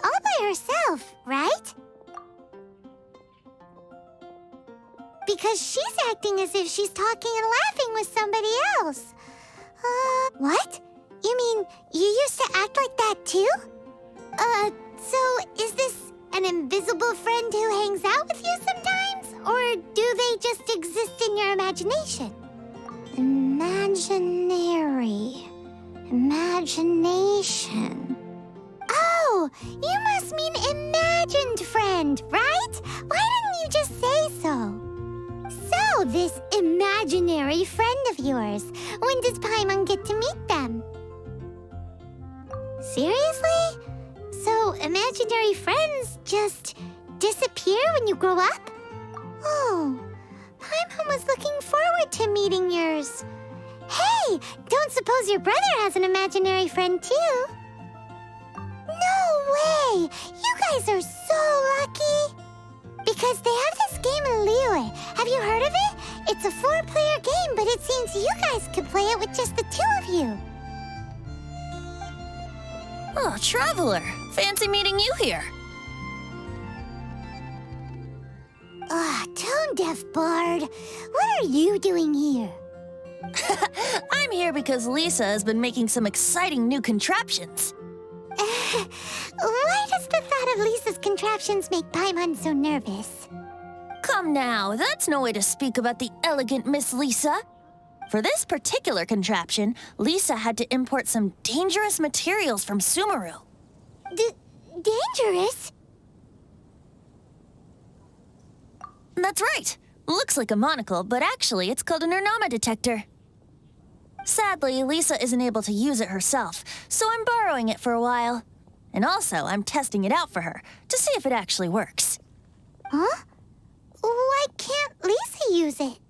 all by herself, right? Because she's acting as if she's talking and laughing with somebody else. What? You mean you used to act like that too? So is this an invisible friend who hangs out with you sometimes? Or do they just exist in your imagination? Imagination. Oh, you must mean imagined friend, right? Why didn't you just say so? So, this imaginary friend of yours, when does Paimon get to meet them? Seriously? So, imaginary friends just disappear when you grow up? Oh, Paimon was looking forward to meeting yours. Hey, don't suppose your brother has an imaginary friend too? No way! You guys are so lucky! Because they have this game in Liyue. Have you heard of it? It's a 4-player game, but it seems you guys could play it with just the 2 of you. Oh, Traveler! Fancy meeting you here. Tone-deaf bard. What are you doing here? I'm here because Lisa has been making some exciting new contraptions. Why does the thought of Lisa's contraptions make Paimon so nervous? Come now, that's no way to speak about the elegant Miss Lisa. For this particular contraption, Lisa had to import some dangerous materials from Sumeru. Dangerous? That's right. Looks like a monocle, but actually it's called a Nernama detector. Sadly, Lisa isn't able to use it herself, so I'm borrowing it for a while. And also, I'm testing it out for her, to see if it actually works. Huh? Why can't Lisa use it?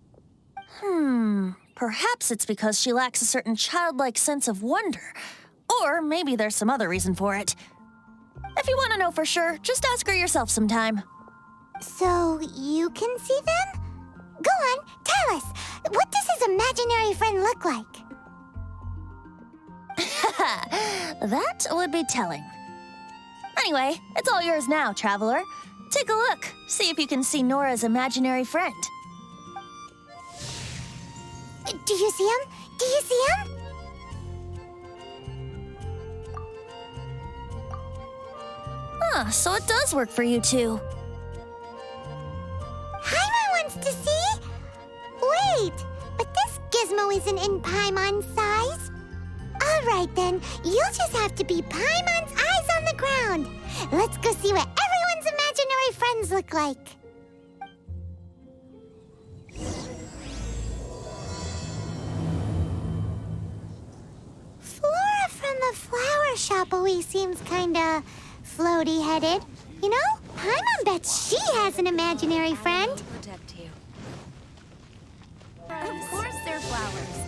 Perhaps it's because she lacks a certain childlike sense of wonder. Or maybe there's some other reason for it. If you want to know for sure, just ask her yourself sometime. So, you can see them? Go on, tell us. What does his imaginary friend look like? That would be telling. Anyway, it's all yours now, Traveler. Take a look. See if you can see Nora's imaginary friend. Do you see him? Do you see him? So it does work for you two. Paimon wants to see? Wait, but this gizmo isn't in Paimon's size. All right then, you'll just have to be Paimon's eyes on the ground. Let's go see what everyone's imaginary friends look like. Flora from the flower shop always seems kinda floaty-headed. You know, Paimon bets she has an imaginary friend. Protect you. Of course they're flowers.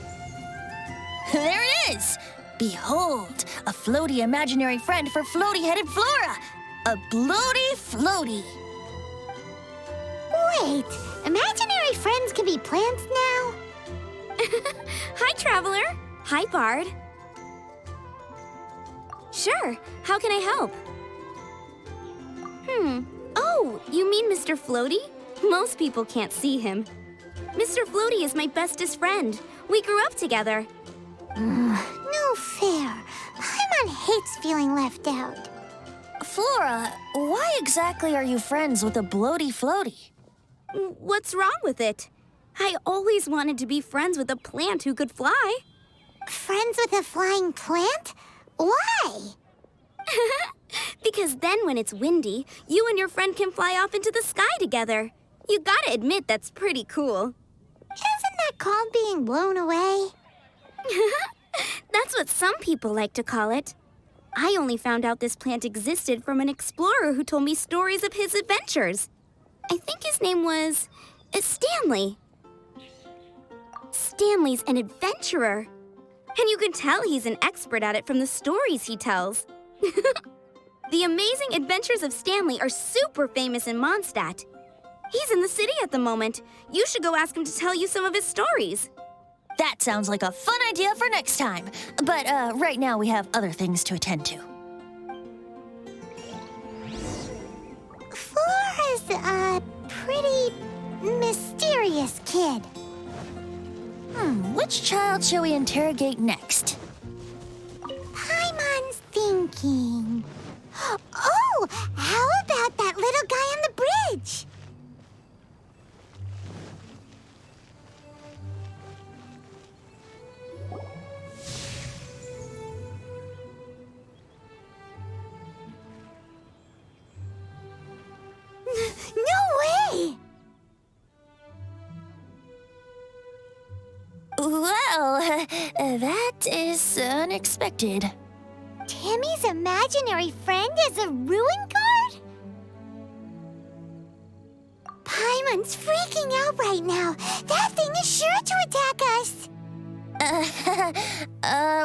There it is! Behold, a floaty imaginary friend for floaty-headed Flora! A bloaty floaty! Wait, imaginary friends can be plants now? Hi, Traveler. Hi, Bard. Sure, how can I help? Oh, you mean Mr. Floaty? Most people can't see him. Mr. Floaty is my bestest friend. We grew up together. No fair. Paimon hates feeling left out. Flora, why exactly are you friends with a bloaty floaty? What's wrong with it? I always wanted to be friends with a plant who could fly. Friends with a flying plant? Why? Because then when it's windy, you and your friend can fly off into the sky together. You gotta admit that's pretty cool. Isn't that called being blown away? That's what some people like to call it. I only found out this plant existed from an explorer who told me stories of his adventures. I think his name was Stanley. Stanley's an adventurer. And you can tell he's an expert at it from the stories he tells. The amazing adventures of Stanley are super famous in Mondstadt. He's in the city at the moment. You should go ask him to tell you some of his stories. That sounds like a fun idea for next time. But right now we have other things to attend to. curious kid. Which child shall we interrogate next? Paimon's thinking. Oh, how about that little guy on the bridge? No way! Well, that is unexpected. Timmy's imaginary friend is a ruin guard? Paimon's freaking out right now. That thing is sure to attack us.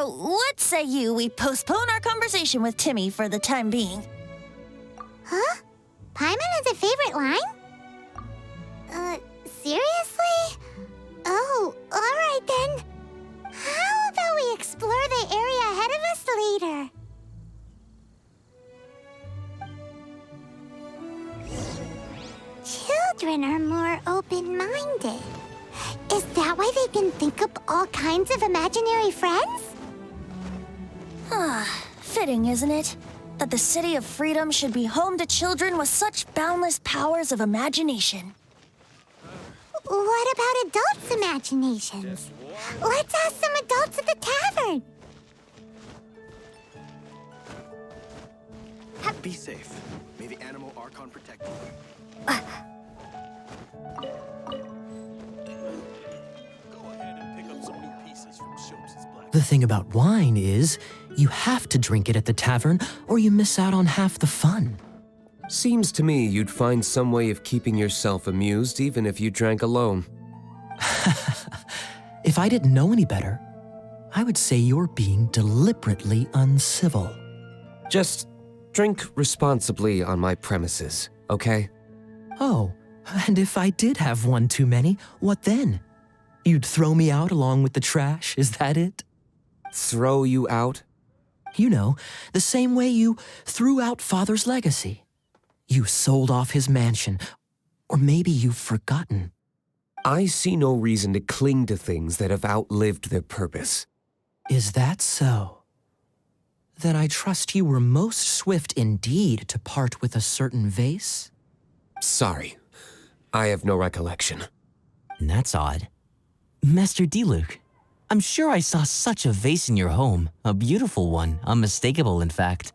What say you we postpone our conversation with Timmy for the time being? Huh? Paimon has a favorite line? Seriously? Oh, alright then. How about we explore the area ahead of us later? Children are more open-minded. Is that why they can think up all kinds of imaginary friends? Fitting, isn't it? That the City of Freedom should be home to children with such boundless powers of imagination. What about adults' imaginations? Let's ask some adults at the tavern. Be safe. May the animal Archon protect you. Go ahead and pick up some new pieces from Schultz's black. The thing about wine is, you have to drink it at the tavern or you miss out on half the fun. Seems to me you'd find some way of keeping yourself amused even if you drank alone. If I didn't know any better, I would say you're being deliberately uncivil. Just drink responsibly on my premises, okay? Oh, and if I did have one too many, what then? You'd throw me out along with the trash, is that it? Throw you out? You know, the same way you threw out Father's legacy. You sold off his mansion, or maybe you've forgotten. I see no reason to cling to things that have outlived their purpose. Is that so? Then I trust you were most swift indeed to part with a certain vase? Sorry, I have no recollection. That's odd. Master Diluc, I'm sure I saw such a vase in your home. A beautiful one, unmistakable in fact.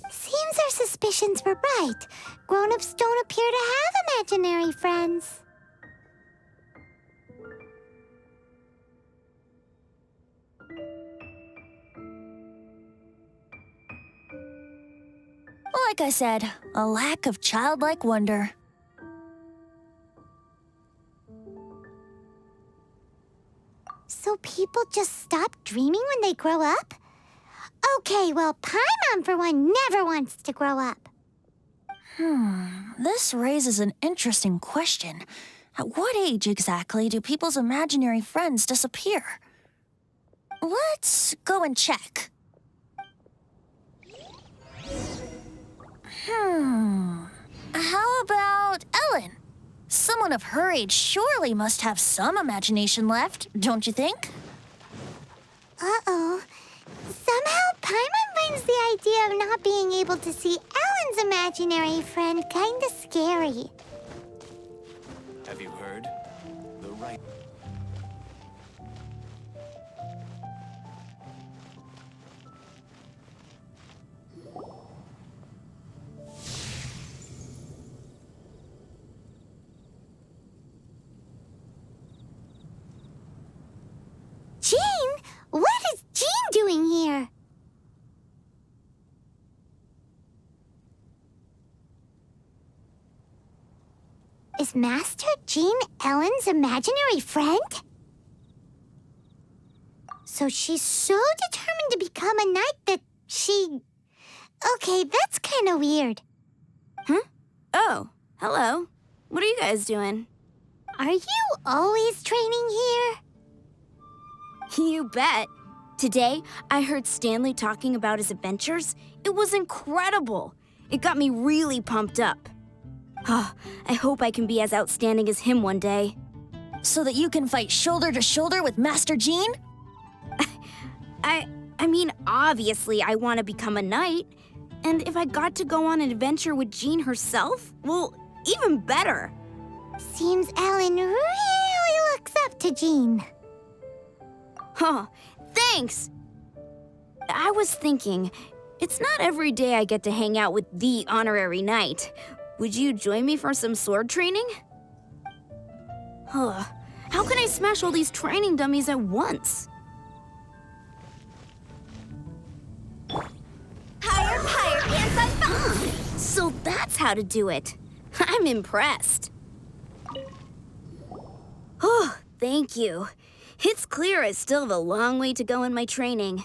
Seems our suspicions were right. Grown-ups don't appear to have imaginary friends. Like I said, a lack of childlike wonder. So people just stop dreaming when they grow up? Okay, well, Paimon, for one, never wants to grow up. This raises an interesting question. At what age exactly do people's imaginary friends disappear? Let's go and check. How about Ellen? Someone of her age surely must have some imagination left, don't you think? Uh-oh. Somehow, Paimon finds the idea of not being able to see Ellen's imaginary friend kinda scary. Have you heard? The right. Jean? What is Jean doing here? Is Master Jean Ellen's imaginary friend? So she's so determined to become a knight that she... Okay, that's kind of weird. Oh, hello. What are you guys doing? Are you always training here? You bet. Today, I heard Stanley talking about his adventures. It was incredible. It got me really pumped up. I hope I can be as outstanding as him one day. So that you can fight shoulder to shoulder with Master Jean? I mean, obviously I want to become a knight. And if I got to go on an adventure with Jean herself, well, even better. Seems Alan really looks up to Jean. Thanks! I was thinking, it's not every day I get to hang out with the honorary knight. Would you join me for some sword training? How can I smash all these training dummies at once? Higher, pants on fire! So that's how to do it. I'm impressed. Oh, thank you. It's clear I still have a long way to go in my training.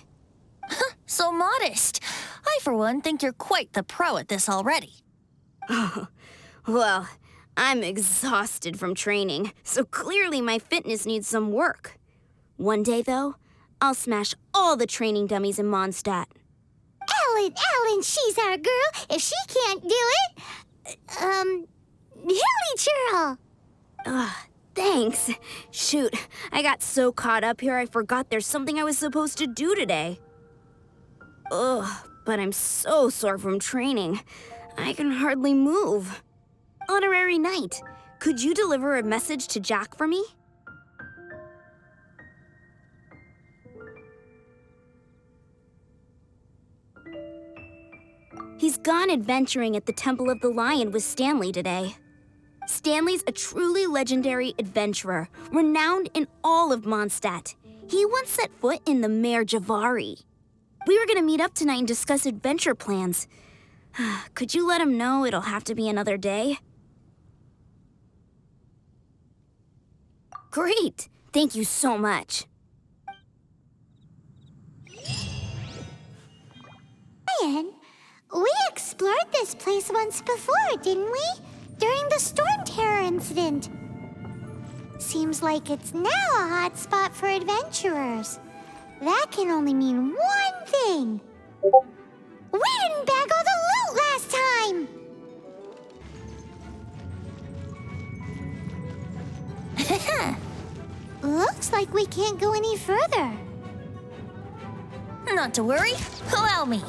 So modest. I, for one, think you're quite the pro at this already. Well, I'm exhausted from training, so clearly my fitness needs some work. One day, though, I'll smash all the training dummies in Mondstadt. Ellen, she's our girl. If she can't do it, Hilly Churl. Thanks. Shoot, I got so caught up here I forgot there's something I was supposed to do today. But I'm so sore from training. I can hardly move. Honorary Knight, could you deliver a message to Jack for me? He's gone adventuring at the Temple of the Lion with Stanley today. Stanley's a truly legendary adventurer, renowned in all of Mondstadt. He once set foot in the Mare Javari. We were gonna meet up tonight and discuss adventure plans. Could you let him know it'll have to be another day? Great! Thank you so much. Ryan, we explored this place once before, didn't we? During the Storm Terror incident. Seems like it's now a hot spot for adventurers. That can only mean one thing. We didn't bag all the loot last time! Looks like we can't go any further. Not to worry, allow me.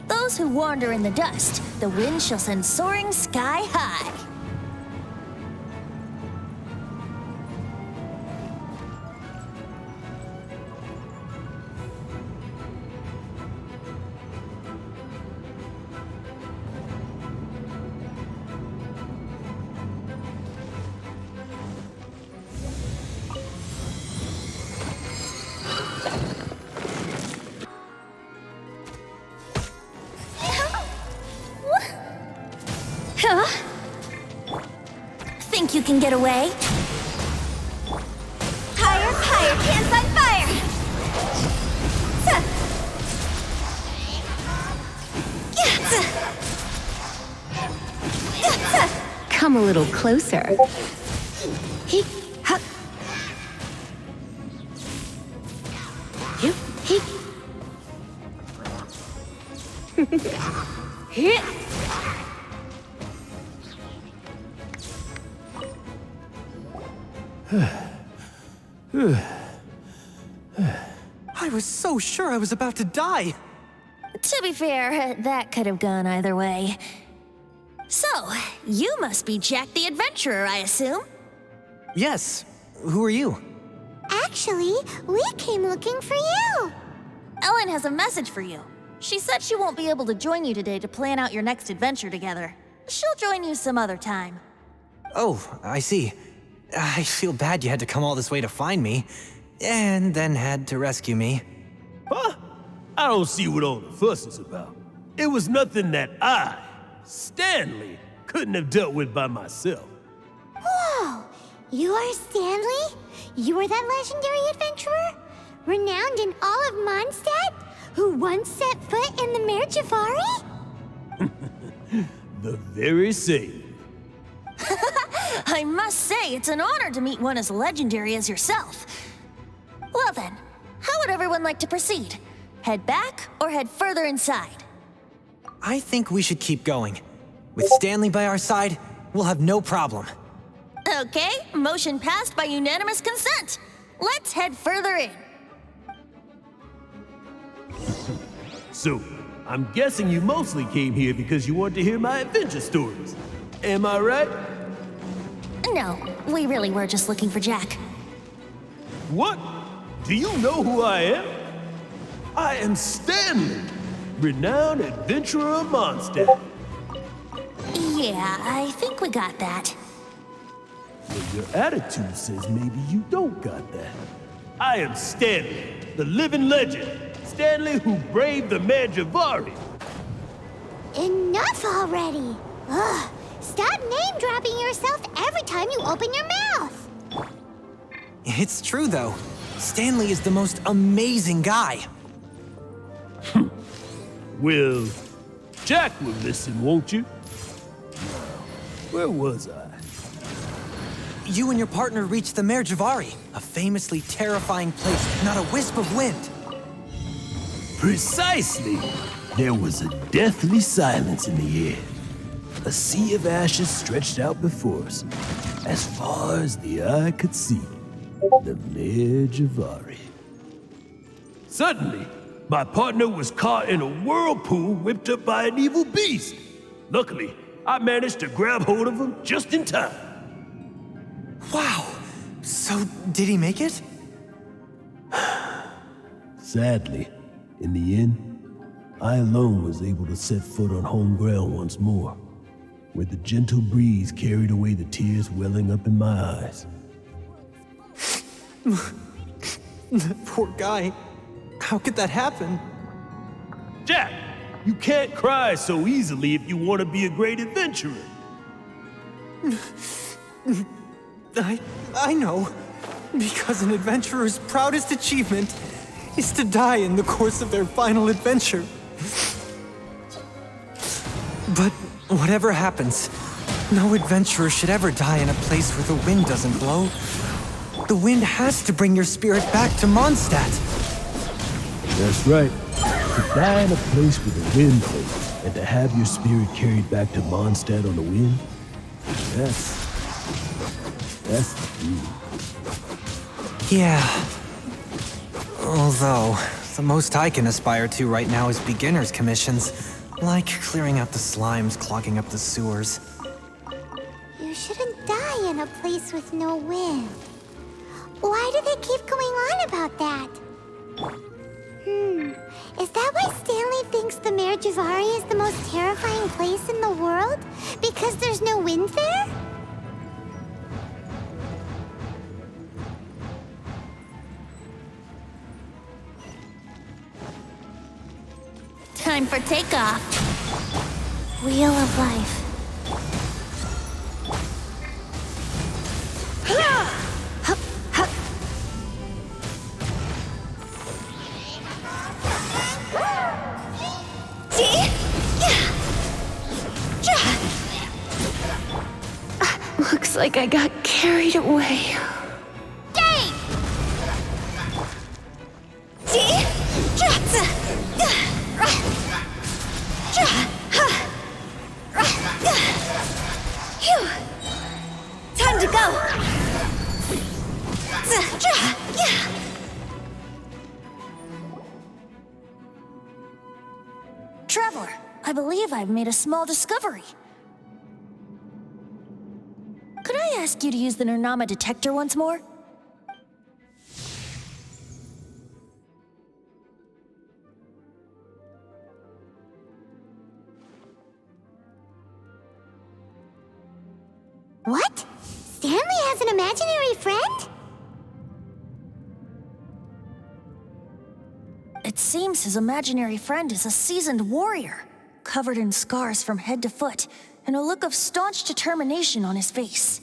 Those who wander in the dust, the wind shall send soaring sky high. Think you can get away? Higher, pants on fire! Come a little closer. I was so sure I was about to die. To be fair, that could have gone either way. So, you must be Jack the Adventurer, I assume? Yes. Who are you? Actually, we came looking for you. Ellen has a message for you. She said she won't be able to join you today to plan out your next adventure together. She'll join you some other time. Oh, I see. I feel bad you had to come all this way to find me, and then had to rescue me. Huh? I don't see what all the fuss is about. It was nothing that I, Stanley, couldn't have dealt with by myself. Whoa! You are Stanley? You are that legendary adventurer? Renowned in all of Mondstadt? Who once set foot in the Mare Javari? The very same. I must say, it's an honor to meet one as legendary as yourself. Well then, how would everyone like to proceed? Head back or head further inside? I think we should keep going. With Stanley by our side, we'll have no problem. Okay, motion passed by unanimous consent. Let's head further in. So, I'm guessing you mostly came here because you want to hear my adventure stories. Am I right? No, we really were just looking for Jack. What? Do you know who I am? I am Stanley, renowned adventurer of Mondstadt. Yeah, I think we got that. But your attitude says maybe you don't got that. I am Stanley, the living legend. Stanley who braved the Mangiavari. Enough already! Ugh! Stop name-dropping yourself every time you open your mouth! It's true, though. Stanley is the most amazing guy. Well, Jack will listen, won't you? Now, where was I? You and your partner reached the Merjavari, a famously terrifying place with not a wisp of wind. Precisely! There was a deathly silence in the air. A sea of ashes stretched out before us, as far as the eye could see. The Merjavari. Suddenly, my partner was caught in a whirlpool whipped up by an evil beast. Luckily, I managed to grab hold of him just in time. Wow! So, did he make it? Sadly, in the end, I alone was able to set foot on home ground once more, where the gentle breeze carried away the tears welling up in my eyes. Poor guy. How could that happen? Jack, you can't cry so easily if you want to be a great adventurer. I know. Because an adventurer's proudest achievement is to die in the course of their final adventure. But whatever happens, no adventurer should ever die in a place where the wind doesn't blow. The wind has to bring your spirit back to Mondstadt. That's right. To die in a place where the wind blows, and to have your spirit carried back to Mondstadt on the wind, that's the dream. Yeah. Although, the most I can aspire to right now is beginner's commissions, like clearing out the slimes clogging up the sewers. You shouldn't die in a place with no wind. Why do they keep going on about that? Is that why Stanley thinks the Merjavari is the most terrifying place in the world? Because there's no wind there? Time for takeoff. Wheel of life. Looks like I got carried away. Time to go! Traveler, I believe I've made a small discovery. Could I ask you to use the Nernama detector once more? What? Stanley has an imaginary friend? It seems his imaginary friend is a seasoned warrior, covered in scars from head to foot, and a look of staunch determination on his face.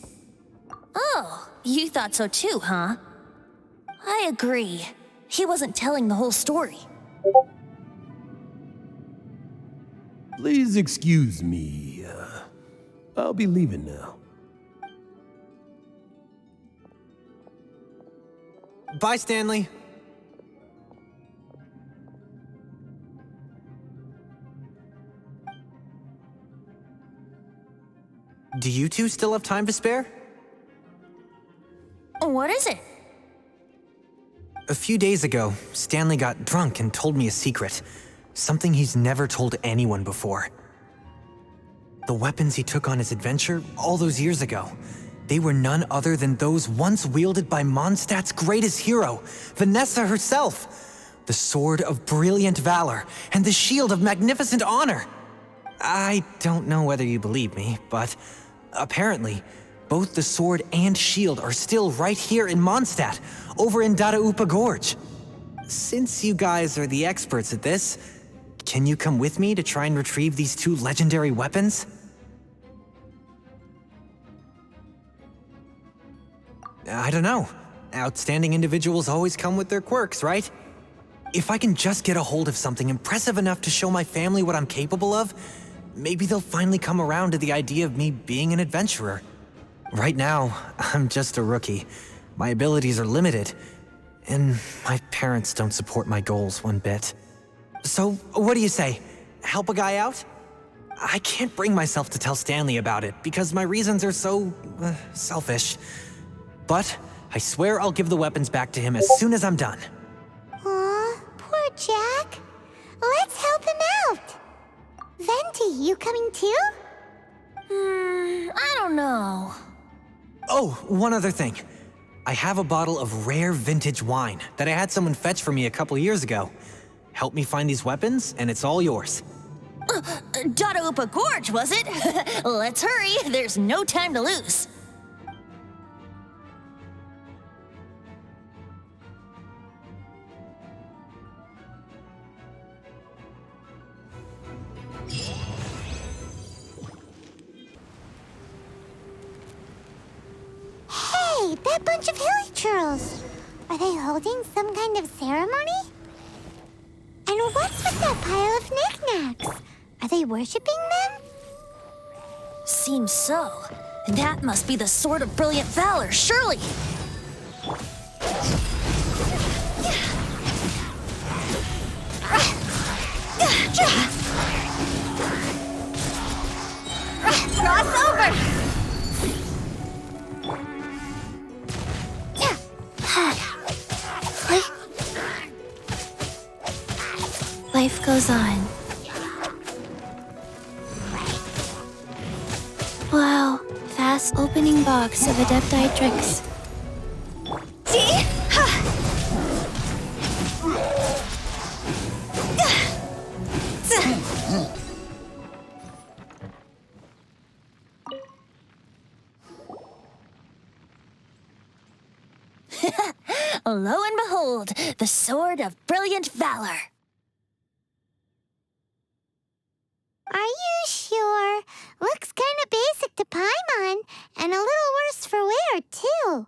Oh, you thought so too, huh? I agree. He wasn't telling the whole story. Please excuse me. I'll be leaving now. Bye, Stanley. Do you two still have time to spare? What is it? A few days ago, Stanley got drunk and told me a secret. Something he's never told anyone before. The weapons he took on his adventure all those years ago, they were none other than those once wielded by Mondstadt's greatest hero, Vanessa herself. The Sword of Brilliant Valor and the Shield of Magnificent Honor. I don't know whether you believe me, but apparently, both the sword and shield are still right here in Mondstadt, over in Dadaupa Gorge. Since you guys are the experts at this, can you come with me to try and retrieve these two legendary weapons? I don't know. Outstanding individuals always come with their quirks, right? If I can just get a hold of something impressive enough to show my family what I'm capable of, maybe they'll finally come around to the idea of me being an adventurer. Right now, I'm just a rookie. My abilities are limited, and my parents don't support my goals one bit. So, what do you say? Help a guy out? I can't bring myself to tell Stanley about it because my reasons are so, selfish. But I swear I'll give the weapons back to him as soon as I'm done. Aw, poor Jack. Let's help him out. Venti, you coming too? I don't know. Oh, one other thing. I have a bottle of rare vintage wine that I had someone fetch for me a couple years ago. Help me find these weapons, and it's all yours. Dadaupa Gorge, was it? Let's hurry. There's no time to lose. Hey, that bunch of hilly churls. Are they holding some kind of ceremony? And what's with that pile of knickknacks? Are they worshipping them? Seems so. That must be the Sword of Brilliant Valor, surely. Cross over! Life goes on. Wow, fast opening box of Adepti tricks. Lo and behold, the Sword of Brilliant Valor. Are you sure? Looks kind of basic to Paimon, and a little worse for wear, too.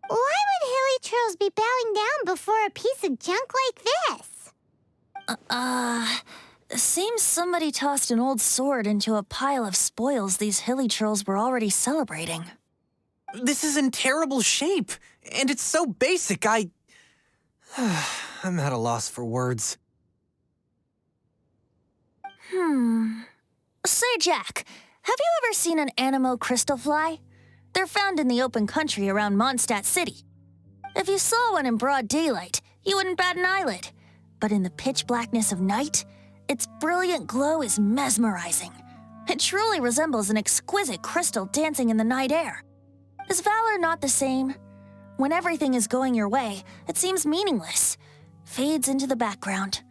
Why would hilly churls be bowing down before a piece of junk like this? Seems somebody tossed an old sword into a pile of spoils these hilly churls were already celebrating. This is in terrible shape, and it's so basic, I'm at a loss for words. Say, Jack, have you ever seen an Anemo crystal fly? They're found in the open country around Mondstadt City. If you saw one in broad daylight, you wouldn't bat an eyelid. But in the pitch blackness of night, its brilliant glow is mesmerizing. It truly resembles an exquisite crystal dancing in the night air. Is valor not the same? When everything is going your way, it seems meaningless, fades into the background.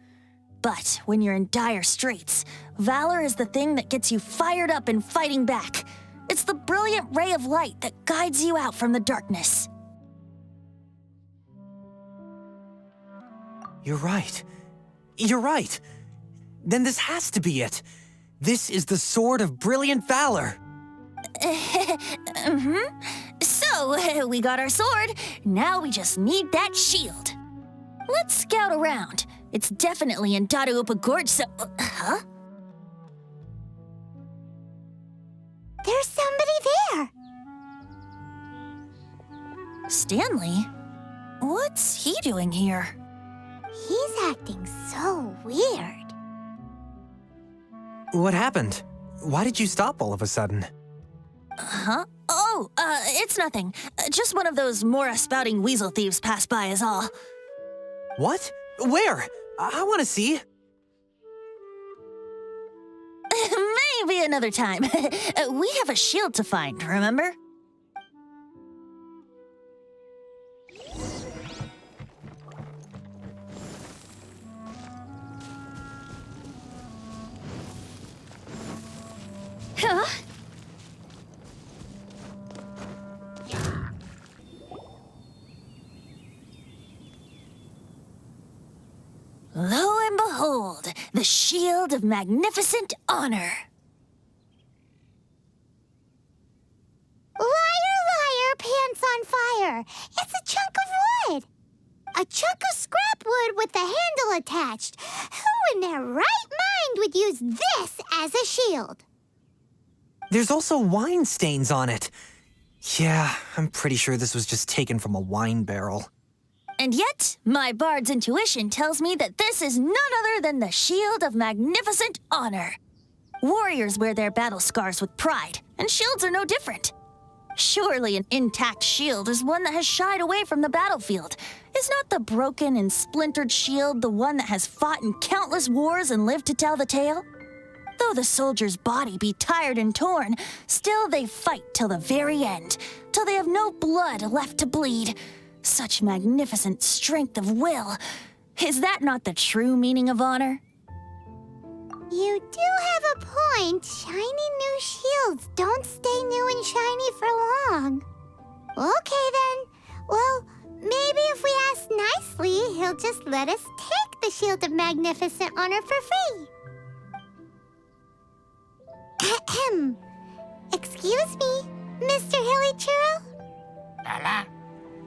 But when you're in dire straits, valor is the thing that gets you fired up and fighting back. It's the brilliant ray of light that guides you out from the darkness. You're right. You're right. Then this has to be it. This is the Sword of Brilliant Valor. So, we got our sword. Now we just need that shield. Let's scout around. It's definitely in Dadaupa Gorge, so... huh? There's somebody there. Stanley? What's he doing here? He's acting so weird. What happened? Why did you stop all of a sudden? Huh? Oh, it's nothing. Just one of those Mora-spouting weasel thieves passed by is all. What? Where? I want to see. Maybe another time. We have a shield to find, remember? Huh? Lo and behold, the shield of magnificent honor. Liar, liar, pants on fire. It's a chunk of wood. A chunk of scrap wood with the handle attached. Who in their right mind would use this as a shield? There's also wine stains on it. Yeah, I'm pretty sure this was just taken from a wine barrel. And yet, my bard's intuition tells me that this is none other than the shield of magnificent honor. Warriors wear their battle scars with pride, and shields are no different. Surely an intact shield is one that has shied away from the battlefield. Is not the broken and splintered shield the one that has fought in countless wars and lived to tell the tale? Though the soldier's body be tired and torn, still they fight till the very end, till they have no blood left to bleed. Such magnificent strength of will. Is that not the true meaning of honor? You do have a point. Shiny new shields don't stay new and shiny for long. Okay then. Well, maybe if we ask nicely, he'll just let us take the shield of magnificent honor for free. Ahem. Excuse me, Mr. Hilly Churro?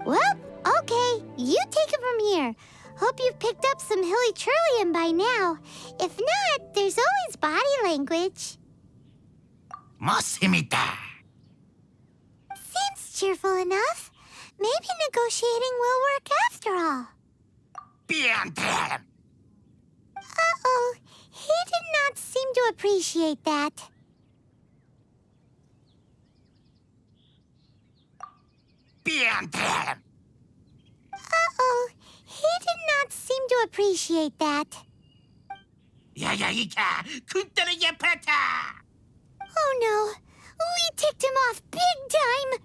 Well, okay, you take it from here. Hope you've picked up some Hilly Churlian by now. If not, there's always body language. Seems cheerful enough. Maybe negotiating will work after all. Uh-oh, he did not seem to appreciate that. Uh-oh, he did not seem to appreciate that. Oh no, we ticked him off big time.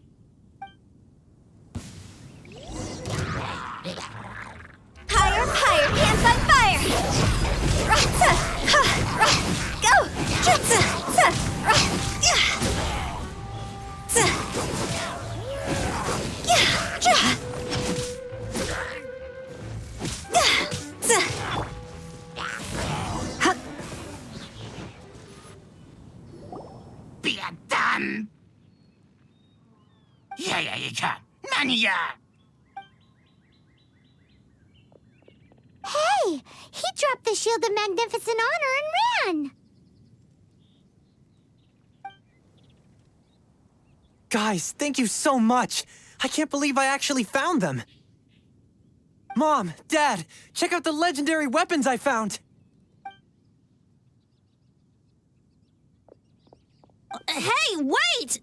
Higher, higher, pants on fire! Ratsa! Ha! Ra! Go! Jutsa! Sa! Ra! Yeah! Sa! Yeah! Ja! Yeah! Sa! Ha! Hey, he dropped the shield of magnificent honor and ran. Guys, thank you so much. I can't believe I actually found them. Mom, Dad, check out the legendary weapons I found. Hey, wait!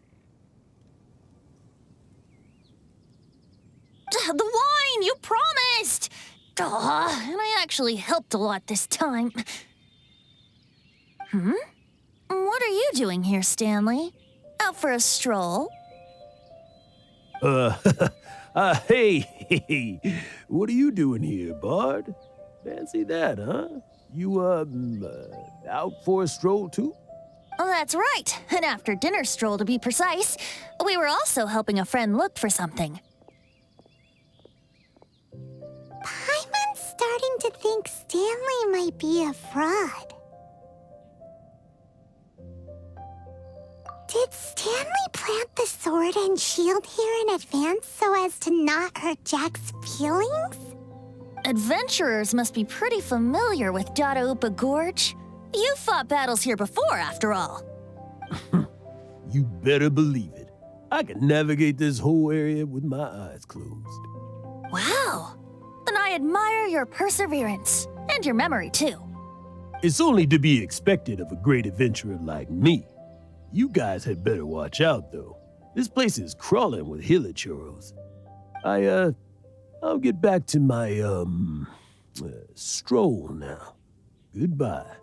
The wine, you promised! Aw, and I actually helped a lot this time. What are you doing here, Stanley? Out for a stroll? Hey, what are you doing here, Bard? Fancy that, huh? You, out for a stroll too? Oh, that's right. An after-dinner stroll, to be precise. We were also helping a friend look for something. Paimon's starting to think Stanley might be a fraud. Did Stanley plant the sword and shield here in advance so as to not hurt Jack's feelings? Adventurers must be pretty familiar with Dada-Upa Gorge. You've fought battles here before, after all. You better believe it. I can navigate this whole area with my eyes closed. Wow. Then I admire your perseverance. And your memory, too. It's only to be expected of a great adventurer like me. You guys had better watch out, though. This place is crawling with hilichurros. I'll get back to my, stroll now. Goodbye.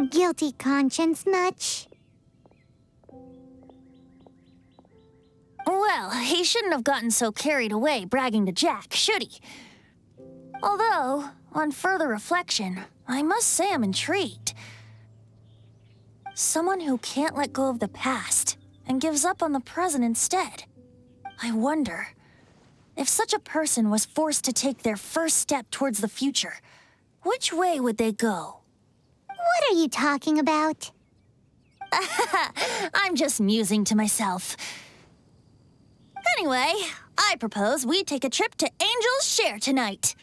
Guilty conscience much? Well, he shouldn't have gotten so carried away bragging to Jack, should he? Although, on further reflection, I must say I'm intrigued. Someone who can't let go of the past and gives up on the present instead. I wonder, if such a person was forced to take their first step towards the future, which way would they go? What are you talking about? I'm just musing to myself. Anyway, I propose we take a trip to Angel's Share tonight.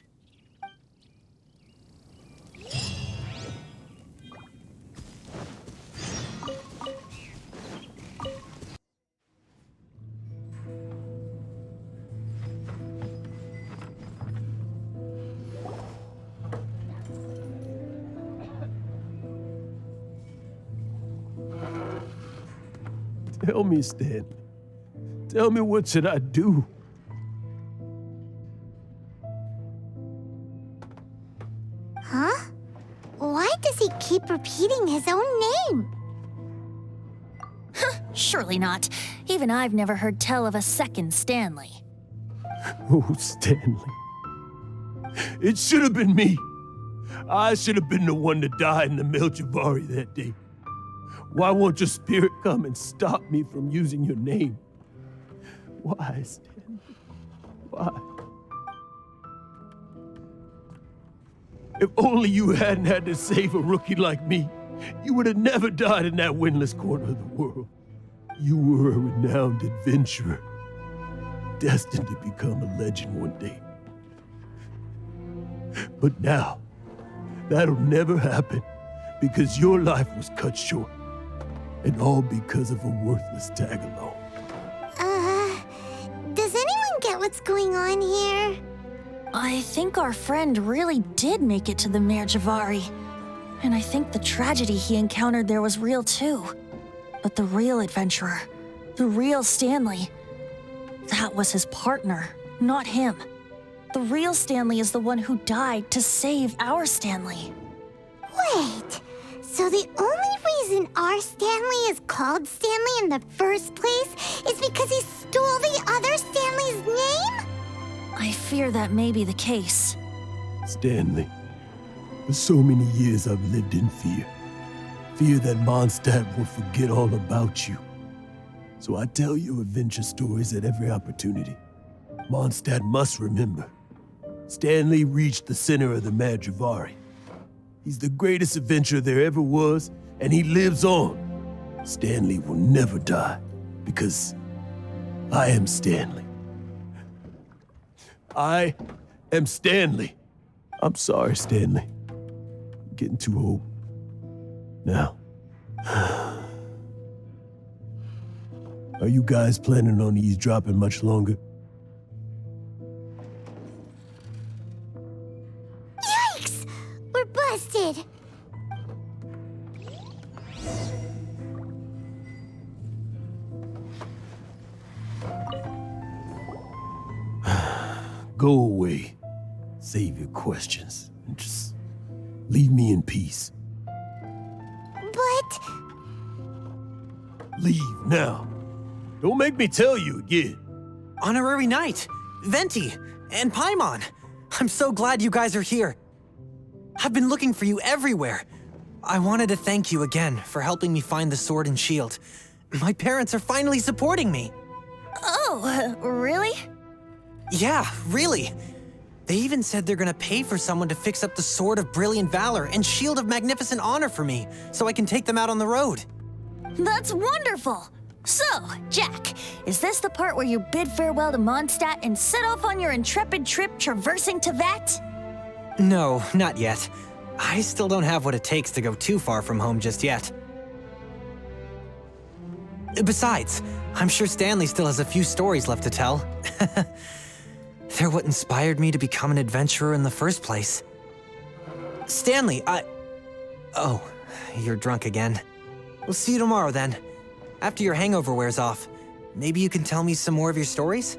Tell me, Stanley. Tell me, what should I do? Huh? Why does he keep repeating his own name? Surely not. Even I've never heard tell of a second Stanley. Oh, Stanley. It should have been me. I should have been the one to die in the Melchivari that day. Why won't your spirit come and stop me from using your name? Why, Stanley? Why? If only you hadn't had to save a rookie like me, you would have never died in that windless corner of the world. You were a renowned adventurer, destined to become a legend one day. But now, that'll never happen because your life was cut short, and all because of a worthless tag-along. Does anyone get what's going on here? I think our friend really did make it to the Merjavari. And I think the tragedy he encountered there was real too. But the real adventurer, the real Stanley, that was his partner, not him. The real Stanley is the one who died to save our Stanley. Wait, so the only reason our Stanley is called Stanley in the first place is because he stole the other Stanley's name? I fear that may be the case. Stanley, for so many years I've lived in fear. Fear that Mondstadt will forget all about you. So I tell you adventure stories at every opportunity. Mondstadt must remember. Stanley reached the center of the Madrivari. He's the greatest adventurer there ever was, and he lives on. Stanley will never die, because I am Stanley. I am Stanley. I'm sorry, Stanley. I'm getting too old. Now, are you guys planning on eavesdropping much longer? Yikes! We're busted! Go away. Save your questions. And just leave me in peace. But... Leave now. Don't make me tell you again. Honorary Knight, Venti, and Paimon. I'm so glad you guys are here. I've been looking for you everywhere. I wanted to thank you again for helping me find the sword and shield. My parents are finally supporting me. Oh, really? Yeah, really. They even said they're gonna pay for someone to fix up the Sword of Brilliant Valor and Shield of Magnificent Honor for me, so I can take them out on the road. That's wonderful! So, Jack, is this the part where you bid farewell to Mondstadt and set off on your intrepid trip traversing Tevat? No, not yet. I still don't have what it takes to go too far from home just yet. Besides, I'm sure Stanley still has a few stories left to tell. They're what inspired me to become an adventurer in the first place. Stanley, Oh, you're drunk again. We'll see you tomorrow then. After your hangover wears off, maybe you can tell me some more of your stories?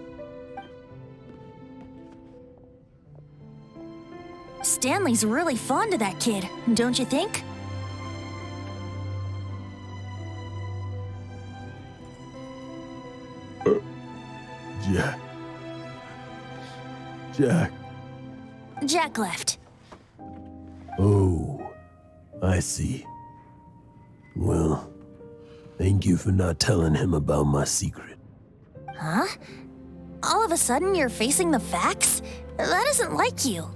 Stanley's really fond of that kid, don't you think? Jack. Jack. Jack left. Oh, I see. Well, thank you for not telling him about my secret. Huh? All of a sudden you're facing the facts? That isn't like you.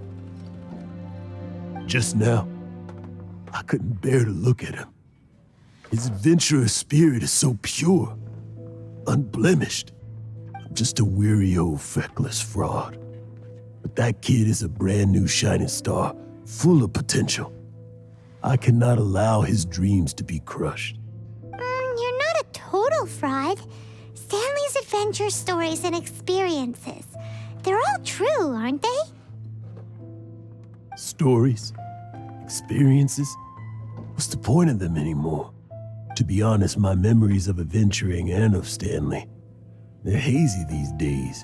Just now, I couldn't bear to look at him. His adventurous spirit is so pure, unblemished. I'm just a weary old feckless fraud. But that kid is a brand new shining star, full of potential. I cannot allow his dreams to be crushed. You're not a total fraud. Stanley's adventure stories and experiences. They're all true, aren't they? Stories? Experiences? What's the point of them anymore? To be honest, my memories of adventuring and of Stanley, they're hazy these days.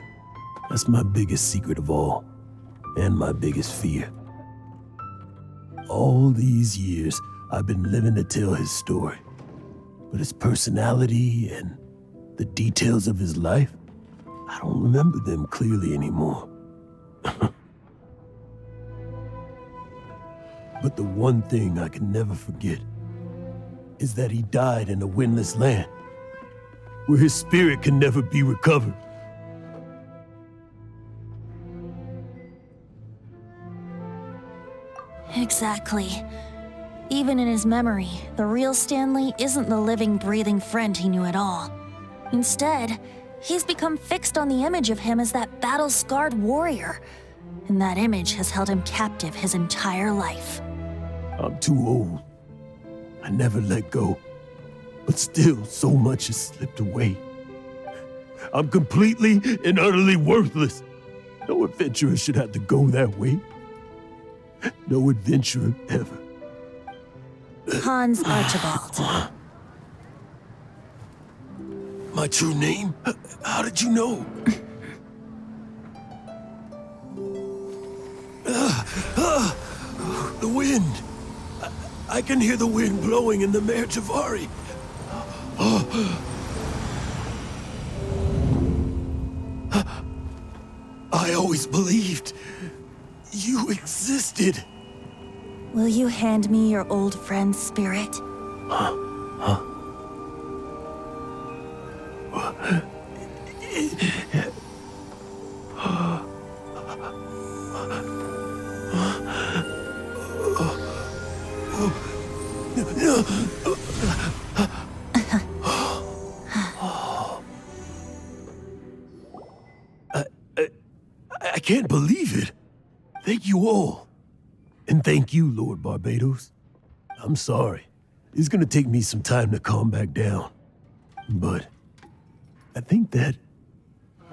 That's my biggest secret of all, and my biggest fear. All these years, I've been living to tell his story. But his personality and the details of his life, I don't remember them clearly anymore. But the one thing I can never forget is that he died in a windless land, where his spirit can never be recovered. Exactly. Even in his memory, the real Stanley isn't the living, breathing friend he knew at all. Instead, he's become fixed on the image of him as that battle-scarred warrior, and that image has held him captive his entire life. I'm too old. I never let go. But still, so much has slipped away. I'm completely and utterly worthless. No adventurer should have to go that way. No adventurer ever. Hans Archibald. My true name? How did you know? The wind. I can hear the wind blowing in the Mare Javari. I always believed you existed. Will you hand me your old friend's spirit? I can't believe it. Thank you all. And thank you, Lord Barbados. I'm sorry. It's gonna take me some time to calm back down. But I think that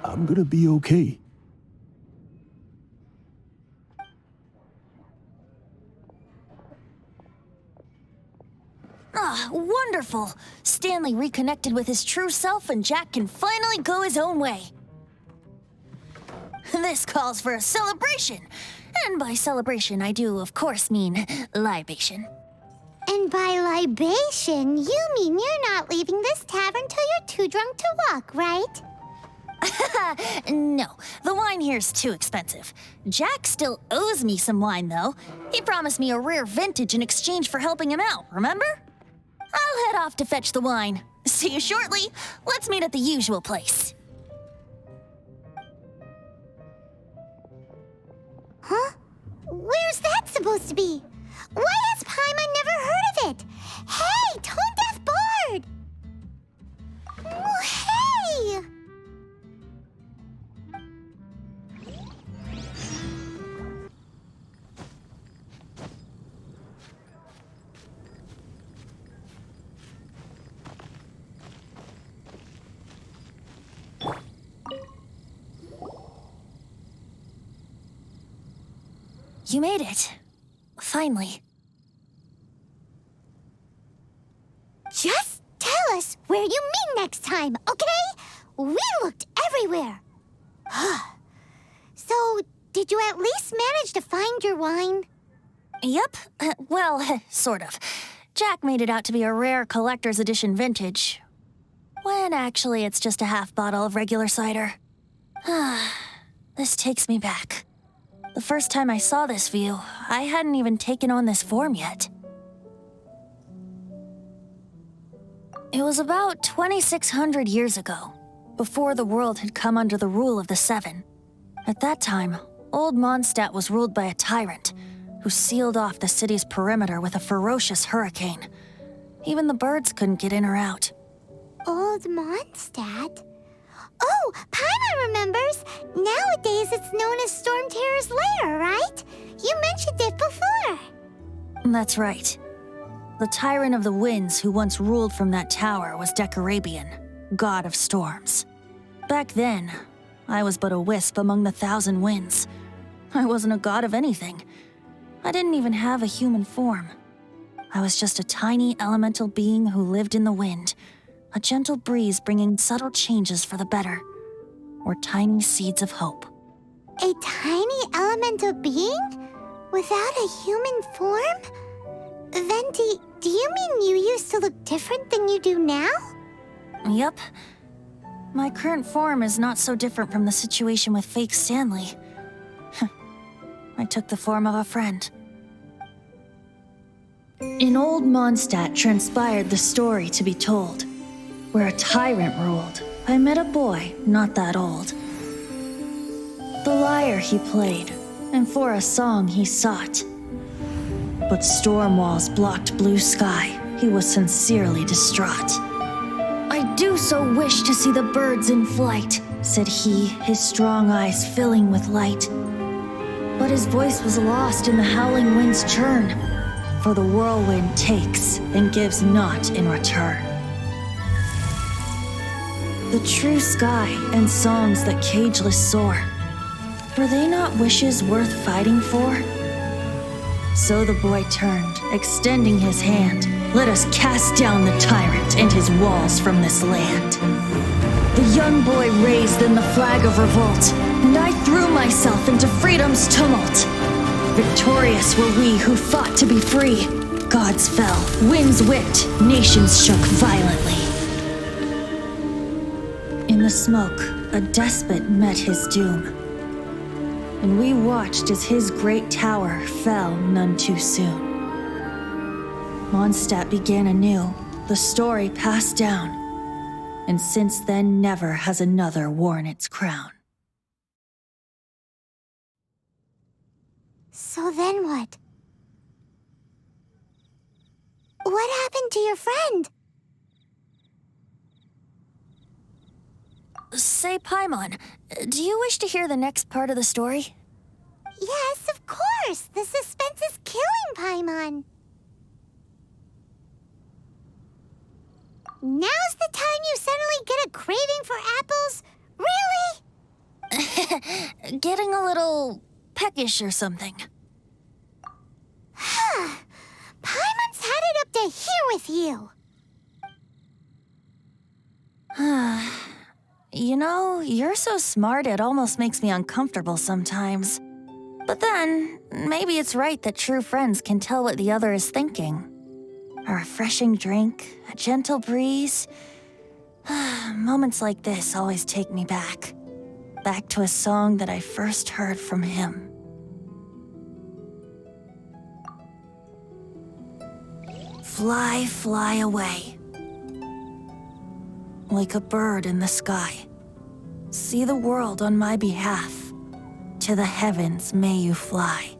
I'm gonna be okay. Ah, wonderful! Stanley reconnected with his true self and Jack can finally go his own way. This calls for a celebration. And by celebration, I do, of course, mean libation. And by libation, you mean you're not leaving this tavern till you're too drunk to walk, right? No, the wine here's too expensive. Jack still owes me some wine, though. He promised me a rare vintage in exchange for helping him out, remember? I'll head off to fetch the wine. See you shortly. Let's meet at the usual place. Huh? Where's that supposed to be? Why has Paimon never heard of it? Hey, Tone Deaf Bard! Oh, hey! You made it. Finally. time, okay? We looked everywhere. So, did you at least manage to find your wine? Yep. Well, sort of. Jack made it out to be a rare collector's edition vintage, when actually it's just a half bottle of regular cider. This takes me back. The first time I saw this view, I hadn't even taken on this form yet. It was about 2,600 years ago, before the world had come under the rule of the Seven. At that time, Old Mondstadt was ruled by a tyrant who sealed off the city's perimeter with a ferocious hurricane. Even the birds couldn't get in or out. Old Mondstadt? Oh, Paimon remembers! Nowadays it's known as Storm Terror's lair, right? You mentioned it before. That's right. The tyrant of the winds who once ruled from that tower was Decarabian, god of storms. Back then, I was but a wisp among the thousand winds. I wasn't a god of anything. I didn't even have a human form. I was just a tiny elemental being who lived in the wind, a gentle breeze bringing subtle changes for the better, or tiny seeds of hope. A tiny elemental being? Without a human form? Venti, do you mean you used to look different than you do now? Yep. My current form is not so different from the situation with fake Stanley. I took the form of a friend. In Old Mondstadt transpired the story to be told. Where a tyrant ruled, I met a boy not that old. The lyre he played, and for a song he sought. But storm walls blocked blue sky, he was sincerely distraught. I do so wish to see the birds in flight, said he, his strong eyes filling with light. But his voice was lost in the howling wind's churn, for the whirlwind takes and gives not in return. The true sky and songs that cageless soar, were they not wishes worth fighting for? So the boy turned, extending his hand. Let us cast down the tyrant and his walls from this land. The young boy raised then the flag of revolt, and I threw myself into freedom's tumult. Victorious were we who fought to be free. Gods fell, winds whipped, nations shook violently. In the smoke, a despot met his doom, and we watched as his great tower fell none too soon. Mondstadt began anew, the story passed down, and since then never has another worn its crown. So then what? What happened to your friend? Say, Paimon, do you wish to hear the next part of the story? Yes, of course! The suspense is killing Paimon! Now's the time you suddenly get a craving for apples? Really? Getting a little peckish or something. Paimon's had it up to here with you! You know, you're so smart it almost makes me uncomfortable sometimes. But then, maybe it's right that true friends can tell what the other is thinking. A refreshing drink, a gentle breeze. Moments like this always take me back. Back to a song that I first heard from him. Fly, fly away. Like a bird in the sky. See the world on my behalf. To the heavens may you fly.